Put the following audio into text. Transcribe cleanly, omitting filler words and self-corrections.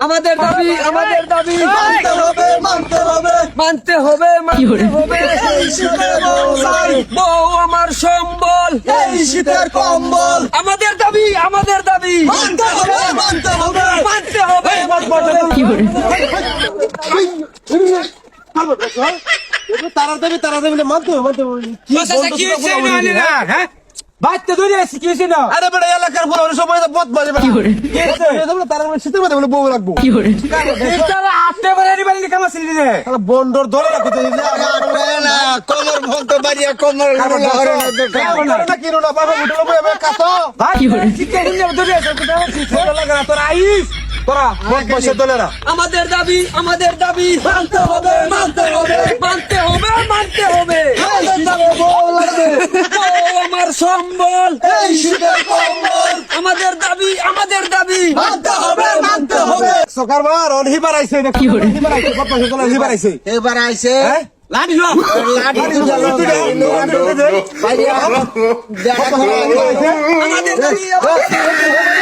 আমাদের দাবি আমাদের দাবি মানতে হবে মানতে হবে মানতে হবে মানতে হবে এই শীতের বউ চাই, বউ আমার সম্বল এই শীতের কম্বল আমাদের দাবি আমাদের দাবি মানতে হবে মানতে হবে মানতে হবে তারা দেবে মানতে হবে মানতে হবে কি চাচা, কি হয়েছে এই নালি না, হ্যাঁ? বাচ্চা ধরে আসছি, কি হয়েছে না? আরে বেটা এলাকার বড় সবাই তো পথ মারে কি হয়েছে? তারা শীতের মধ্যে বলে বউ রাখবো তারা হাঁটতে পারে নি, বাড়ি কামা ছিলি রে। তাহলে বন্ডর ধরে রাখো তো কোমর বলতে পারিয়া কোমর না কিনো না বাবা উঠলো বই কাতো ভাই, শিক্ষা দিন যাবে, ধরে আসো, কোথাও শিক্ষা লাগা না, তোরা আইস। তোরা মত বসে দলেরা আমাদের দাবি আমাদের দাবি মানতে হবে মানতে হবে মানতে হবে মানতে হবে এই শীতের বউ লাগবে বউ আমার সম্বল এই শীতের কম্বল আমাদের দাবি আমাদের দাবি মানতে হবে মানতে হবে সরকার বার অন হিবার আইছে না হিবার আইছে কত বছর ধরে হিবার আইছে এবার আইছে হ্যাঁ লাঠি লো। লাঠি আমাদের দাবি আমাদের দাবি